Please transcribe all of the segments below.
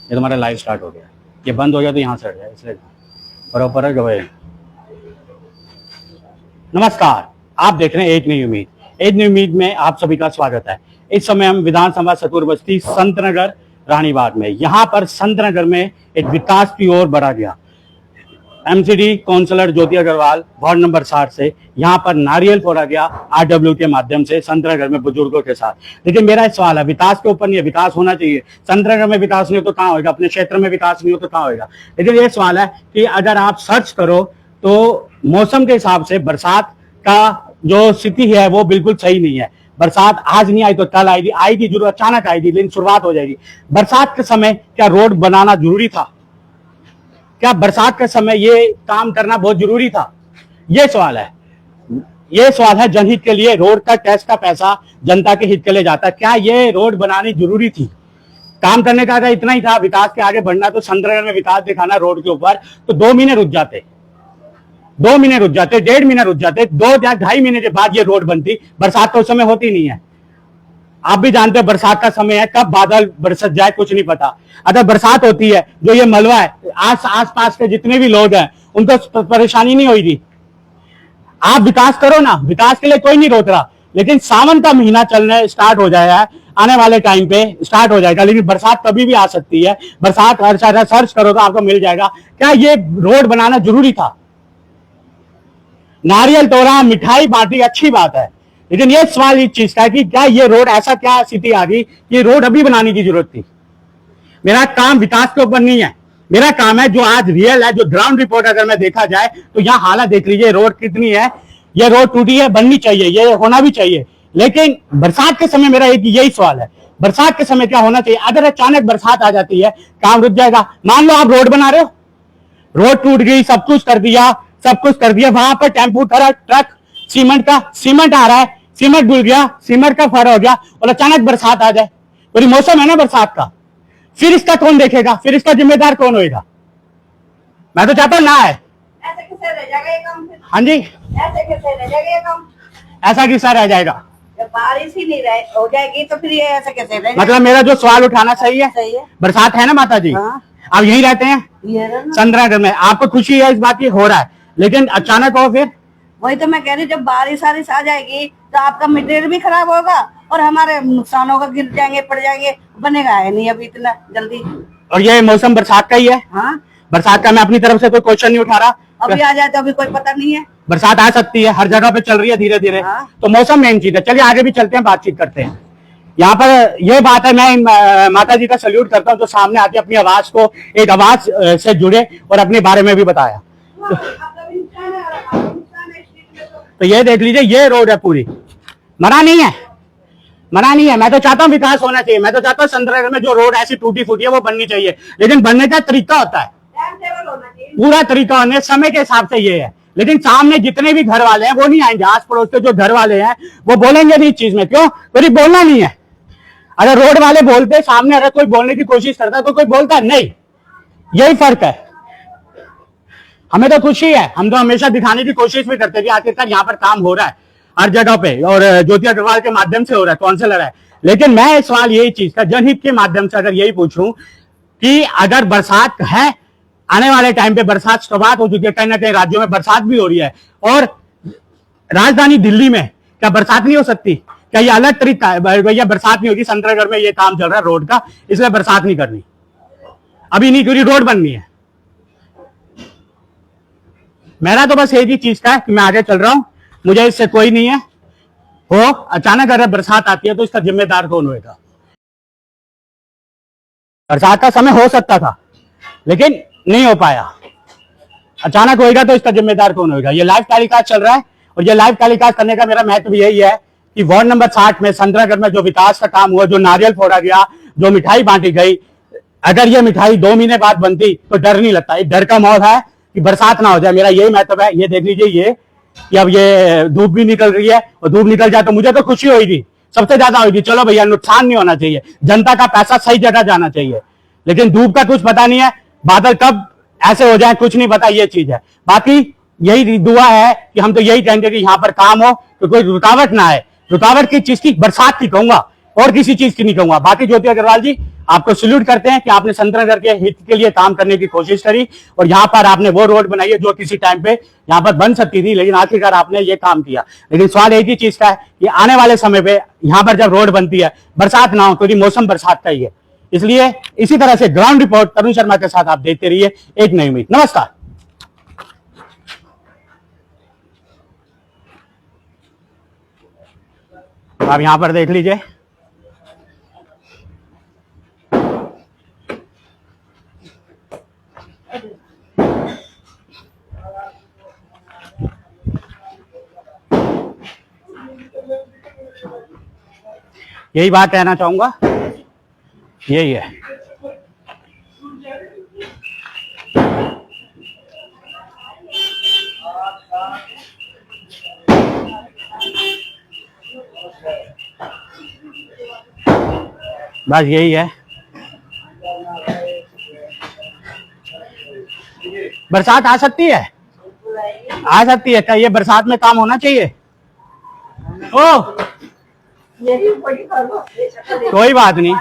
ये तुम्हारा live start हो गया, ये बंद हो गया तो यहाँ से हट जाए, इसलिए बराबर है गए। नमस्कार, आप देख रहे हैं एक नई उम्मीद। एक नई उम्मीद में आप सभी का स्वागत है। इस समय हम विधानसभा सतुर बस्ती संतनगर रानीबाग में, यहाँ पर संतनगर में एक विकास की ओर बढ़ा गया। एमसीडी काउंसलर ज्योति अग्रवाल वार्ड नंबर 60 से यहाँ पर नारियल फोड़ा गया आरडब्ल्यू के माध्यम से संतनगर में बुजुर्गों के साथ। लेकिन मेरा सवाल है, विकास के ऊपर नहीं है, विकास होना चाहिए। संतनगर में विकास नहीं हो तो कहाँ होगा, अपने क्षेत्र में विकास नहीं हो तो कहाँ होगा। लेकिन ये सवाल है कि अगर आप सर्च करो तो मौसम के हिसाब से बरसात का जो स्थिति है वो बिल्कुल सही नहीं है। बरसात आज नहीं आई तो कल आएगी जरूर, अचानक आएगी, लेकिन शुरुआत हो जाएगी। बरसात के समय क्या रोड बनाना जरूरी था? क्या बरसात के समय ये काम करना बहुत जरूरी था? ये सवाल है। ये सवाल है जनहित के लिए। रोड का टैक्स का पैसा जनता के हित के लिए जाता है। क्या ये रोड बनानी जरूरी थी? काम करने का अगर इतना ही था, विकास के आगे बढ़ना, तो संतनगर में विकास दिखाना रोड के ऊपर, तो 2 महीने रुक जाते, 2 महीने रुक जाते, 1.5 महीने रुक जाते, 2 या 2.5 महीने के बाद ये रोड बनती। बरसात तो उस समय होती नहीं है। आप भी जानते हैं बरसात का समय है, कब बादल बरस जाए कुछ नहीं पता। अगर बरसात होती है, जो ये मलबा है, आस पास के जितने भी लोग हैं उनको परेशानी नहीं होगी। आप विकास करो ना, विकास के लिए कोई नहीं रोक रहा, लेकिन सावन का महीना चलने स्टार्ट हो जाएगा, आने वाले टाइम पे स्टार्ट हो जाएगा। लेकिन बरसात कभी भी आ सकती है। बरसात हर सर्च करो तो आपको मिल जाएगा। क्या ये रोड बनाना जरूरी था? नारियल तोड़ा, मिठाई बांटी, अच्छी बात है, लेकिन ये सवाल इस चीज का है कि क्या ये रोड, ऐसा क्या स्थिति आ गई कि रोड अभी बनाने की जरूरत थी? मेरा काम विकास के ऊपर नहीं है, मेरा काम है जो आज रियल है, जो ग्राउंड रिपोर्ट अगर मैं देखा जाए तो यहाँ हालत देख लीजिए, रोड कितनी है। ये रोड टूटी है, बननी चाहिए, ये होना भी चाहिए। लेकिन बरसात के समय मेरा एक यही सवाल है, बरसात के समय क्या होना चाहिए? अगर अचानक बरसात आ जाती है, काम रुक जाएगा। मान लो आप रोड बना रहे हो, रोड टूट गई, सब कुछ कर दिया, वहां पर टेम्पू ट्रक सीमेंट आ रहा है, सीमेंट डूब गया, सीमेंट का फर हो गया, और अचानक बरसात आ जाए, पूरी मौसम है ना बरसात का, फिर इसका कौन देखेगा? फिर इसका जिम्मेदार कौन होगा? मैं तो चाहता हूं ना है। ऐसे कैसे रह जाएगा ये काम? हाँ जी, ऐसे कैसे रह जाएगा ये काम? ऐसा किस्सा रह जाएगा? जब बारिश ही नहीं हो जाएगी तो फिर ये ऐसे कैसे रहेगा? मतलब मेरा जो सवाल उठाना सही है, बरसात है ना माता जी, हाँ। आप यही रहते हैं संतनगर में, आपको खुशी है इस बात की हो रहा है, लेकिन अचानक हो फिर? वही तो मैं कह रही, जब बारिश आ जाएगी तो आपका मटेरियल भी खराब होगा और हमारे नुकसान होगा, गिर जाएंगे, पड़ जाएंगे, बनेगा है नहीं अभी इतना जल्दी। और ये मौसम बरसात का ही है। हाँ, बरसात का मैं अपनी तरफ से कोई क्वेश्चन नहीं उठा रहा। अभी आ जाए तो अभी कोई पता नहीं है। बरसात आ सकती है, हर जगह पे चल रही है धीरे धीरे। हाँ। तो मौसम मेन चीज है। चलिए आगे भी चलते हैं, बातचीत करते हैं। यहाँ पर यह बात है, मैं माता जी का सल्यूट करता हूँ जो सामने आके अपनी आवाज को, एक आवाज से जुड़े और अपने बारे में भी बताया। तो ये देख लीजिए, ये रोड है पूरी, मना नहीं है। मैं तो चाहता हूँ विकास होना चाहिए, मैं तो चाहता हूँ संतनगर में जो रोड ऐसी टूटी फूटी है वो बननी चाहिए, लेकिन बनने का तरीका होता है, पूरा तरीका होने समय के हिसाब से ये है। लेकिन सामने जितने भी घर वाले हैं वो नहीं आएंगे, आस पड़ोस के जो घर वाले हैं वो बोलेंगे नहीं इस चीज में। क्यों? कोई बोलना नहीं है। अगर रोड वाले बोलते, सामने अगर कोई बोलने की कोशिश करता तो कोई बोलता नहीं। यही फर्क है। हमें तो खुशी है, हम तो हमेशा दिखाने की कोशिश भी करते कि आखिरकार यहाँ पर काम हो रहा है हर जगह पे, और ज्योति अग्रवाल के माध्यम से हो रहा है, काउंसलर है। लेकिन मैं सवाल यही चीज का जनहित के माध्यम से अगर यही पूछूं कि अगर बरसात है, आने वाले टाइम पे बरसात शुरुआत हो चुकी है, कहीं ना कहीं राज्यों में बरसात भी हो रही है, और राजधानी दिल्ली में क्या बरसात नहीं हो सकती? क्या ये अलग तरीका है? भैया बरसात नहीं होगी, संतनगर में ये काम चल रहा है रोड का, इसलिए बरसात नहीं करनी, अभी नहीं, क्योंकि रोड बननी है। मेरा तो बस एक ही चीज का है कि मैं आगे चल रहा हूं, मुझे इससे कोई नहीं है। हो अचानक अगर बरसात आती है तो इसका जिम्मेदार कौन होगा? बरसात का समय हो सकता था लेकिन नहीं हो पाया, अचानक होएगा तो इसका जिम्मेदार कौन होगा? ये लाइव टेलीकास्ट चल रहा है, और ये लाइव टेलीकास्ट करने का मेरा महत्व यही है कि वार्ड नंबर 60 में संतनगर में जो विकास का काम हुआ, जो नारियल फोड़ा गया, जो मिठाई बांटी गई, अगर ये मिठाई 2 महीने बाद बनती तो डर नहीं लगता। एक डर का माहौल है कि बरसात ना हो जाए, मेरा यही महत्व है। ये देख लीजिए, ये कि अब ये धूप भी निकल रही है, और धूप निकल जाए तो मुझे तो खुशी होगी, सबसे ज्यादा होगी। चलो भैया, नुकसान नहीं होना चाहिए, जनता का पैसा सही जगह जाना चाहिए। लेकिन धूप का कुछ पता नहीं है, बादल कब ऐसे हो जाए कुछ नहीं पता, ये चीज है। बाकी यही दुआ है कि हम तो यही कहेंगे कि यहाँ पर काम हो तो कोई रुकावट ना आए। रुकावट की चीज की, बरसात की कहूंगा, और किसी चीज की नहीं कहूंगा। बाकी ज्योति अग्रवाल जी आपको सल्यूट करते हैं कि आपने संतनगर के हित के लिए काम करने की कोशिश करी और यहाँ पर आपने वो रोड बनाई है जो किसी टाइम पे यहाँ पर बन सकती थी, लेकिन आखिरकार आपने ये काम किया। लेकिन सवाल एक ही चीज का है कि आने वाले समय पे यहाँ पर जब रोड बनती है, बरसात ना हो, क्योंकि मौसम बरसात का ही है, इसलिए इसी तरह से ग्राउंड रिपोर्ट तरुण शर्मा के साथ आप देखते रहिए एक नई उम्मीद। नमस्कार। आप यहां पर देख लीजिए, यही बात कहना चाहूंगा, यही है। बस यही है। बरसात आ सकती है, आ सकती है। क्या ये बरसात में काम होना चाहिए? ओ कोई बात नहीं,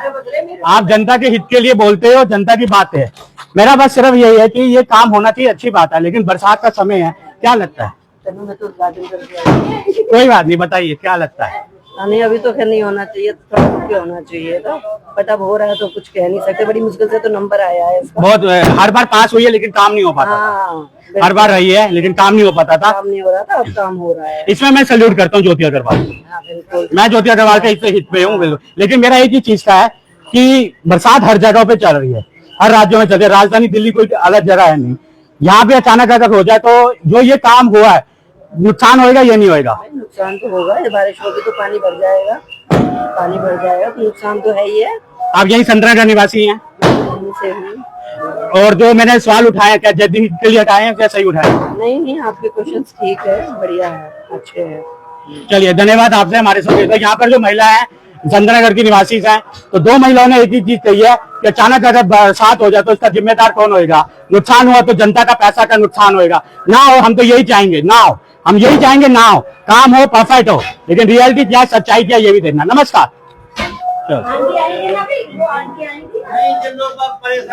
आप जनता के हित के लिए बोलते हो, जनता की बात है। मेरा बस सिर्फ यही है कि ये काम होना चाहिए, अच्छी बात है, लेकिन बरसात का समय है, क्या लगता है? कोई बात नहीं, बताइए क्या लगता है? नहीं, अभी तो खैर नहीं होना चाहिए, थोड़ा क्यों होना चाहिए था, बट अब हो रहा है तो कुछ कह नहीं सकते। बड़ी मुश्किल से तो नंबर आया है इसका। बहुत हर बार पास हुई है लेकिन काम नहीं हो पाता। हाँ, हर बार रही है लेकिन काम नहीं हो पाता था। काम नहीं हो रहा था, अब काम हो रहा है। इसमें मैं सल्यूट करता हूँ ज्योति अग्रवाल। हाँ, बिल्कुल। मैं ज्योति अग्रवाल के हित पे हूँ बिल्कुल। लेकिन मेरा एक ही चीज का है कि बरसात हर जगह पे चल रही है, हर राज्यों में चल रही है, राजधानी दिल्ली कोई अलग जगह है नहीं। यहाँ पे अचानक अगर हो जाए तो जो ये काम हुआ है, नुकसान होएगा या नहीं होएगा? नुकसान तो होगा, ये बारिश होगी तो पानी भर जाएगा, पानी भर जाएगा तो नुकसान तो है ही है। आप यही संतनगर निवासी हैं से ही। और जो मैंने सवाल उठाया, क्या जदीद के लिए उठाए हैं, क्या सही उठाए? नहीं नहीं, आपके क्वेश्चंस ठीक है, बढ़िया है, अच्छे हैं। चलिए, धन्यवाद आपसे हमारे साथ। तो यहाँ पर जो महिला है संतनगर की निवासी हैं, तो दो महिलाओं ने एक ही चीज कही है कि अचानक अगर बरसात हो जाए तो इसका जिम्मेदार कौन होगा? नुकसान हुआ तो जनता का पैसा का नुकसान होगा। ना हो, हम तो यही चाहेंगे, ना हो, हम यही चाहेंगे, ना हो, काम हो, परफेक्ट हो, लेकिन रियलिटी क्या, सच्चाई क्या, ये भी देखना। नमस्कार। चलो।